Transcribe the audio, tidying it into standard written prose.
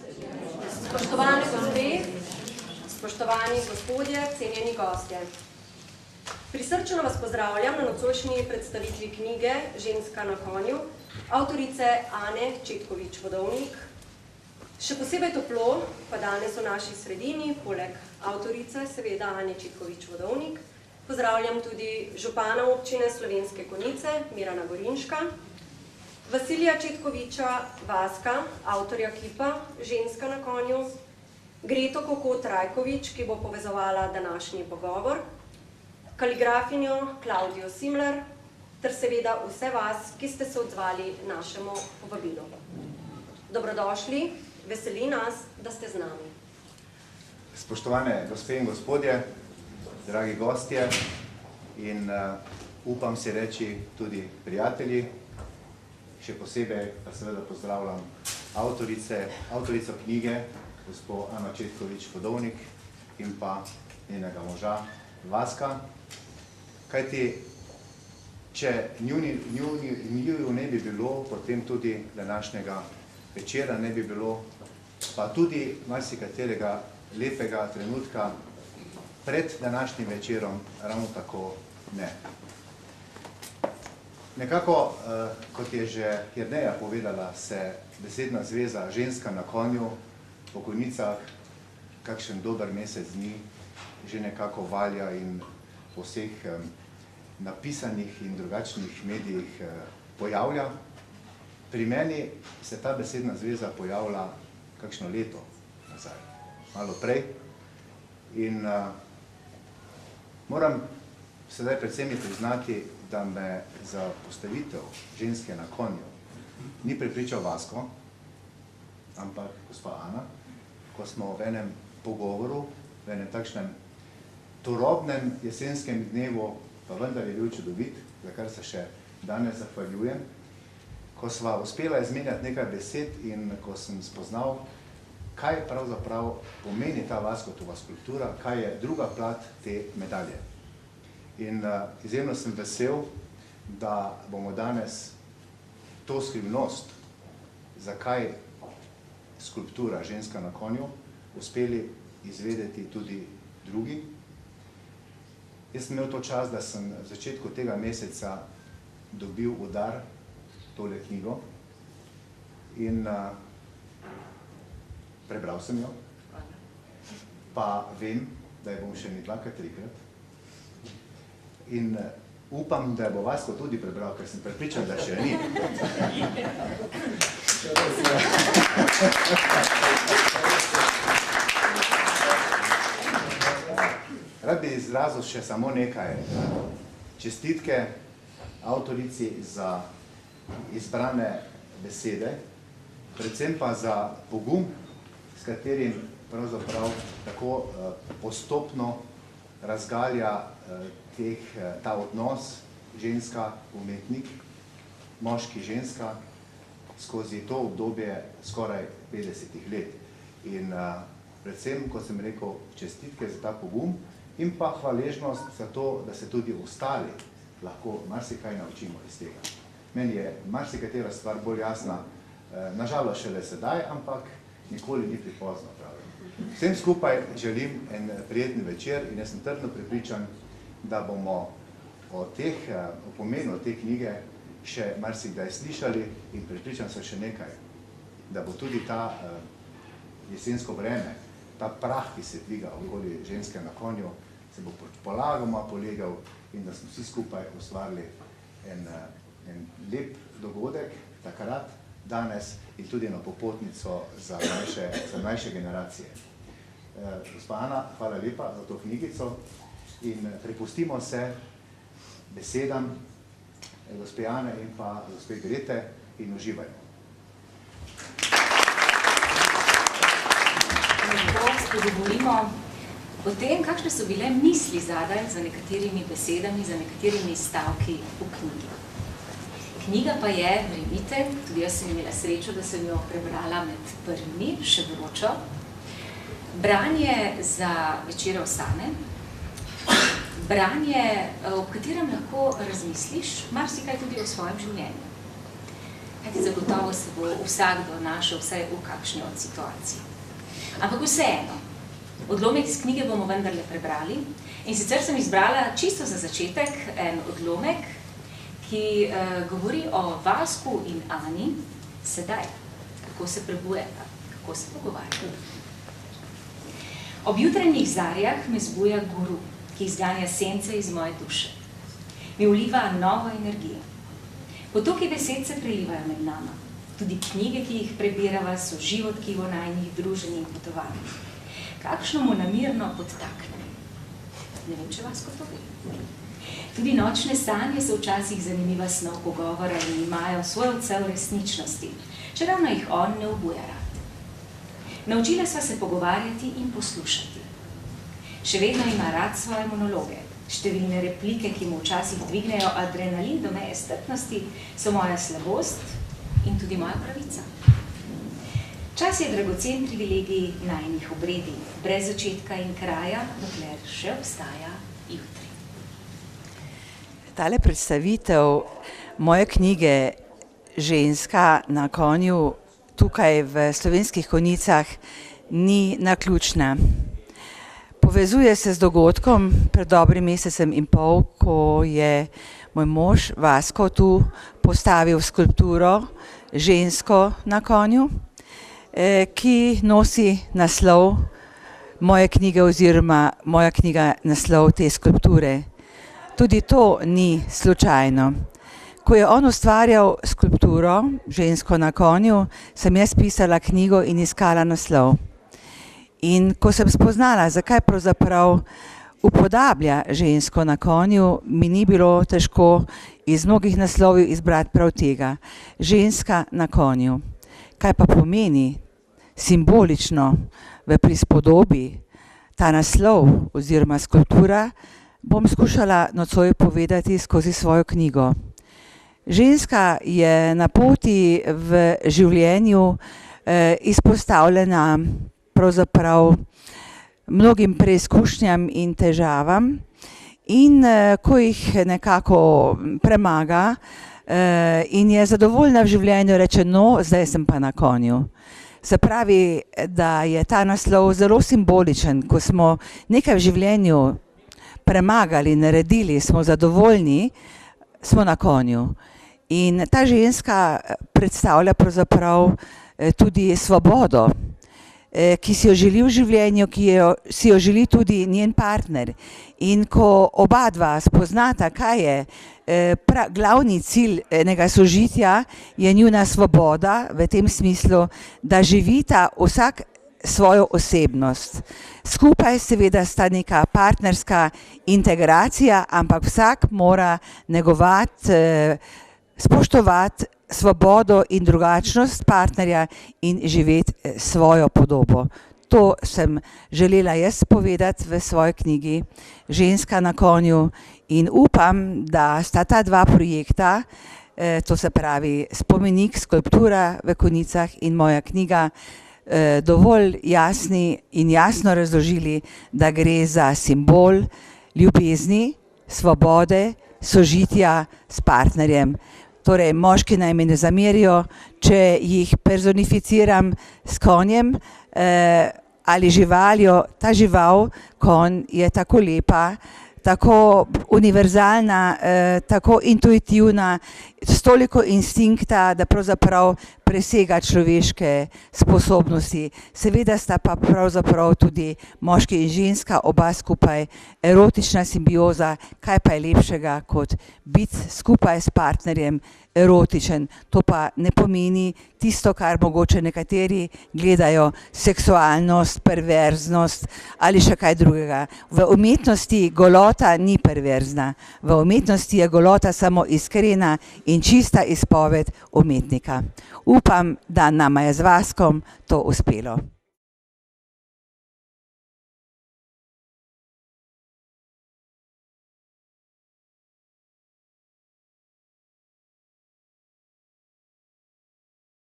Spoštovane gospe, spoštovani gospodje, cenjeni gostje. Prisrčno vas pozdravljam na nocojšnji predstavitvi knjige Ženska na konju, avtorice Ane Četkovič-Vodovnik. Še posebej toplo pa danes v naši sredini, poleg avtorice, seveda Ane Četkovič-Vodovnik, pozdravljam tudi župana občine Slovenske Konjice, Mirana Gorinška, Vasilija Četkoviča Vaska, avtorja kipa Ženska na konju, Greto Kokot Rajkovič, ki bo povezovala današnji pogovor, kaligrafinjo Klaudijo Simler, ter seveda vse vas, ki ste se odzvali našemu povabilu. Dobrodošli, veseli nas, da ste z nami. Spoštovane gospe in gospodje, dragi gostje in upam si reči tudi prijatelji, še posebej pa seveda pozdravljam avtorico knjige, gospo Ano Četkovič-Vodovnik in pa njenega moža Vaska. Kajti, če njiju ne bi bilo, potem tudi današnjega večera ne bi bilo, pa tudi marsikaterega lepega trenutka pred današnjim večerom ravno tako ne. Nekako, kot je že Jerneja povedala, se besedna zveza Ženska na konju po Konjicah kakšen dober mesec dni že nekako valja in po vseh napisanih in drugačnih medijih pojavlja. Pri meni se ta besedna zveza pojavlja kakšno leto nazaj, malo prej. In moram sedaj predvsem priznati, da me za postavitev Ženske na konju ni prepričal Vasko, ampak gospa Ana, ko smo v enem pogovoru, v enem takšnem turobnem jesenskem dnevu, pa vendar je bil čudovit, za kar se še danes zahvaljujem, ko sva uspela izmenjati nekaj besed in ko sem spoznal, kaj pravzaprav pomeni ta Vaskotova skulptura, kaj je druga plat te medalje. In izjemno sem vesel, da bomo danes to skrivnost, zakaj skulptura Ženska na konju, uspeli izvedeti tudi drugi. Jaz sem imel to čas, da sem v začetku tega meseca dobil v dar tole knjigo in prebral sem jo, pa vem, da jo bom še ni dvakrat, trikrat. In upam, da bo Vasko tudi prebral, ker sem prepričan, da še ni. Rad bi izrazil še samo nekaj čestitke avtorici za izbrane besede, predvsem pa za pogum, s katerim pravzaprav tako postopno razgalja ta odnos ženska-umetnik, moški-ženska skozi to obdobje skoraj 50 let. In predvsem, kot sem rekel, čestitke za ta pogum in pa hvaležnost za to, da se tudi ostali lahko marsikaj naučimo iz tega. Meni je marsikatera stvar bolj jasna, nažalost šele sedaj, ampak nikoli ni prepozno, pravim. Vsem skupaj želim en prijeten večer in jaz sem trdno prepričan, da bomo o pomenu te knjige še marsikdaj slišali in prepričan sem še nekaj, da bo tudi ta jesensko vreme, ta prah, ki se dviga okoli Ženske na konju, se bo polagoma polegal in da smo vsi skupaj ustvarili en lep dogodek takrat, danes in tudi eno popotnico za mlajše generacije. Gospa Ana, hvala lepa za to knjigico in prepustimo se besedam gospe Ane in pa gospe Grete in uživajmo. Lahko govorimo o tem, kakšne so bile misli zadaj za nekaterimi besedami, za nekaterimi stavki v knjigi. Knjiga pa je, verjemite, tudi jaz sem imela srečo, da sem jo prebrala med prvimi, še vročo. Branje za večere osame, branje, ob katerem lahko razmisliš marsikaj tudi o svojem življenju. kajti zagotovo se bo vsakdo našel vsaj v kakšni od situacij. Ampak vseeno, odlomek iz knjige bomo vendarle prebrali in sicer sem izbrala čisto za začetek en odlomek, ki govori o Vasku in Ani sedaj, kako se prebujeta, kako se pogovarjajo. Ob jutranjih zarjah me zbuja guru, ki izganja sence iz moje duše. Mi vliva novo energijo. Potoki besed se prelivajo med nama. Tudi knjige, ki jih prebirava, so živo tkivo najnih druženj in potovanj. Kakšno mu namirno podtakne. Ne vem, če vas kot to ve. Tudi nočne sanje so včasih zanimiva snov pogovora in imajo svoj odsev resničnosti, če ravno jih on ne obuja rad. Naučila sva se pogovarjati in poslušati. Še vedno ima rad svoje monologe. Številne replike, ki mu včasih dvignejo adrenalin do meje strpnosti, so moja slabost in tudi moja pravica. Čas je dragocen privilegij najinih obredij, brez začetka in kraja, dokler še obstaja jutri. Tale predstavitev moje knjige Ženska na konju tukaj v Slovenskih Konjicah ni naključna. Povezuje se z dogodkom pred dobrim mesecem in pol, ko je moj mož Vasko tu postavil skulpturo Žensko na konju, ki nosi naslov moje knjige oziroma moja knjiga naslov te skulpture. Tudi to ni slučajno. Ko je on ustvarjal skulpturo Žensko na konju, sem jaz pisala knjigo in iskala naslov. In ko sem spoznala, zakaj pravzaprav upodablja žensko na konju, mi ni bilo težko iz mnogih naslovov izbrati prav tega. Ženska na konju. Kaj pa pomeni simbolično v prispodobi ta naslov oziroma skulptura, bom skušala nocoj povedati skozi svojo knjigo. Ženska je na poti v življenju izpostavljena pravzaprav mnogim preizkušnjam in težavam in ko jih nekako premaga in je zadovoljna v življenju, reče, no, zdaj sem pa na konju. Se pravi, da je ta naslov zelo simboličen, ko smo nekaj v življenju premagali, naredili, smo zadovoljni, smo na konju. In ta ženska predstavlja pravzaprav tudi svobodo, ki si jo želi v življenju, si jo želi tudi njen partner. In ko oba dva spoznata, kaj je glavni cilj enega sožitja, je njuna svoboda v tem smislu, da živita vsak svojo osebnost. Skupaj seveda sta neka partnerska integracija, ampak vsak mora negovati, spoštovati svobodo in drugačnost partnerja in živeti svojo podobo. To sem želela jaz povedati v svoji knjigi Ženska na konju in upam, da sta ta dva projekta, to se pravi spomenik, skulptura v Konjicah in moja knjiga, dovolj jasni in jasno razložili, da gre za simbol ljubezni, svobode, sožitja s partnerjem. Torej, moški naj mi ne zamerijo, če jih personificiram s konjem ali živaljo. Ta žival, konj, je tako lepa, tako univerzalna, tako intuitivna, s toliko instinkta, da pravzaprav presega človeške sposobnosti. Seveda sta pa pravzaprav tudi moški in ženska, oba skupaj erotična simbioza, kaj pa je lepšega kot biti skupaj s partnerjem erotičen. To pa ne pomeni tisto, kar mogoče nekateri gledajo, seksualnost, perverznost ali še kaj drugega. V umetnosti golota ni perverzna, v umetnosti je golota samo iskrena in čista izpoved umetnika. Upam, da nama je z Vaskom to uspelo.